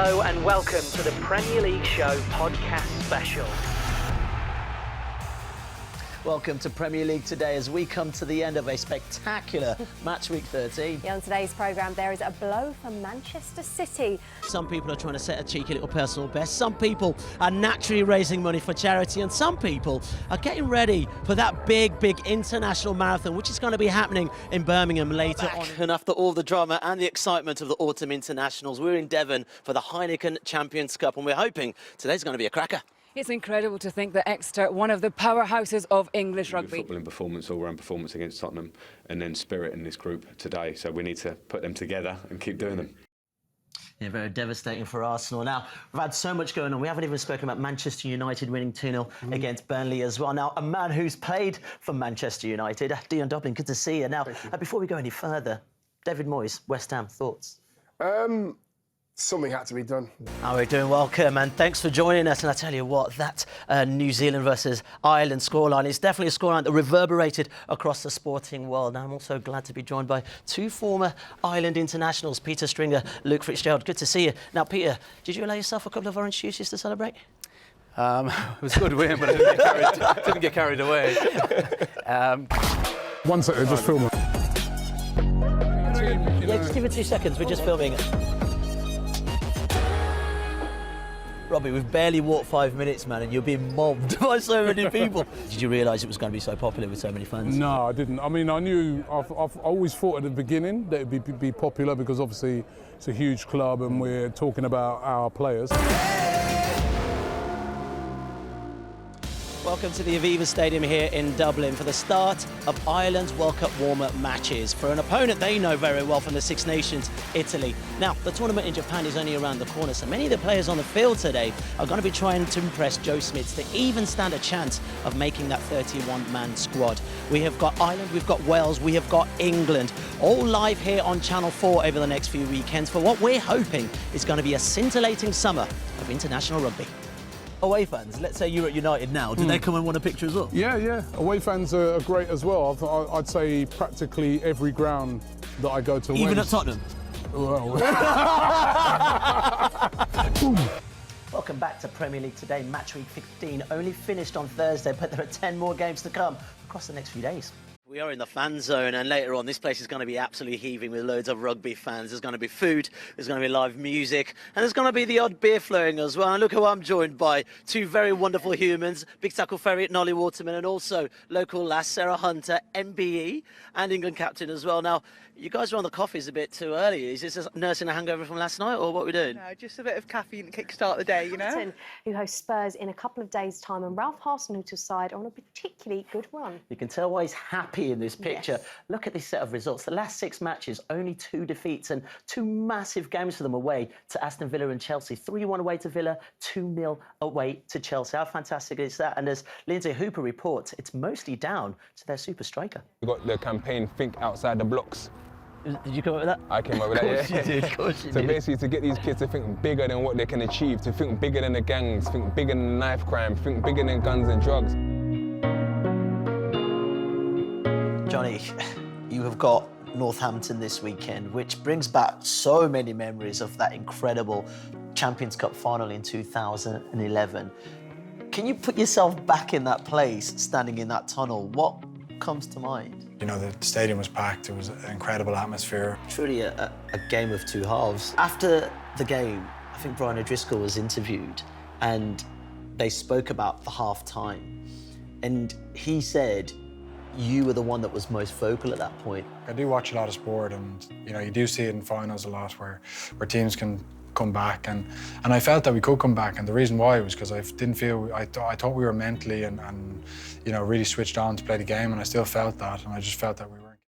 Hello and welcome to the Premier League Show podcast special. Welcome to Premier League Today as we come to the end of a spectacular match week 13. Yeah, on today's programme, there is a blow for Manchester City. Some people are trying to set a cheeky little personal best. Some people are naturally raising money for charity, and some people are getting ready for that big international marathon, which is going to be happening in Birmingham later on. And after all the drama and the excitement of the autumn internationals, we're in Devon for the Heineken Champions Cup, and we're hoping today's going to be a cracker. It's incredible to think that Exeter, one of the powerhouses of English rugby. Footballing performance, all-round performance against Tottenham, and then spirit in this group today. So we need to put them together and keep doing them. Yeah, very devastating for Arsenal. Now, we've had so much going on. We haven't even spoken about Manchester United winning 2-0 against Burnley as well. Now, a man who's played for Manchester United, Dion Dobbin, good to see you. Now, before we go any further, David Moyes, West Ham, thoughts? Something had to be done. How are we doing? Welcome, and thanks for joining us. And I tell you what, that New Zealand versus Ireland scoreline is definitely a scoreline that reverberated across the sporting world. And I'm also glad to be joined by two former Ireland internationals, Peter Stringer, Luke Fitzgerald. Good to see you. Now, Peter, did you allow yourself a couple of orange juices to celebrate? It was a good win, but I didn't get carried away. 1 second, just film it. Yeah, just give it 2 seconds. We're just filming it. Robbie, we've barely walked 5 minutes, man, and you're being mobbed by so many people. Did you realise it was going to be so popular with so many fans? No, I didn't. I mean, I knew, I've always thought at the beginning that it'd be popular because obviously it's a huge club and we're talking about our players. Welcome to the Aviva Stadium here in Dublin for the start of Ireland's World Cup warm-up matches for an opponent they know very well from the Six Nations, Italy. Now, the tournament in Japan is only around the corner, so many of the players on the field today are going to be trying to impress Joe Smits to even stand a chance of making that 31-man squad. We have got Ireland, we've got Wales, we have got England, all live here on Channel 4 over the next few weekends for what we're hoping is going to be a scintillating summer of international rugby. Away fans, let's say you're at United now, do they come and want a picture as well? Yeah. Away fans are great as well. I'd say practically every ground that I go to. Even at Tottenham? Well. Welcome back to Premier League Today. Match week 15 only finished on Thursday, but there are 10 more games to come across the next few days. We are in the fan zone, and later on this place is going to be absolutely heaving with loads of rugby fans. There's going to be food, there's going to be live music, and there's going to be the odd beer flowing as well. And look who I'm joined by, two very wonderful humans, Big Tackle Ferry, Nolly Waterman, and also local lass Sarah Hunter, MBE, and England captain as well. Now, you guys were on the coffees a bit too early. Is this just nursing a hangover from last night, or what are we doing? No, just a bit of caffeine to kickstart the day, you know? Everton, who hosts Spurs in a couple of days' time, and Ralph Hasenhüttl's side are on a particularly good run. You can tell why he's happy in this picture. Yes. Look at this set of results. The last 6 matches, only 2 defeats and 2 massive games for them away to Aston Villa and Chelsea. 3-1 away to Villa, 2-0 away to Chelsea. How fantastic is that? And as Lindsay Hooper reports, it's mostly down to their super striker. We got the campaign Think Outside the Blocks. Did you come up with that? I came up with that, yeah. Of course you did, of course you So did. basically to get these kids to think bigger than what they can achieve, to think bigger than the gangs, think bigger than knife crime, think bigger than guns and drugs. Johnny, you have got Northampton this weekend, which brings back so many memories of that incredible Champions Cup final in 2011. Can you put yourself back in that place, standing in that tunnel? What comes to mind? You know, the stadium was packed, it was an incredible atmosphere. Truly a game of two halves. After the game, I think Brian O'Driscoll was interviewed and they spoke about the half-time. And he said, you were the one that was most vocal at that point. I do watch a lot of sport and, you know, you do see it in finals a lot where teams can come back and I felt that we could come back, and the reason why was because I didn't feel, I thought we were mentally and you know, really switched on to play the game, and I still felt that, and I just felt that we were.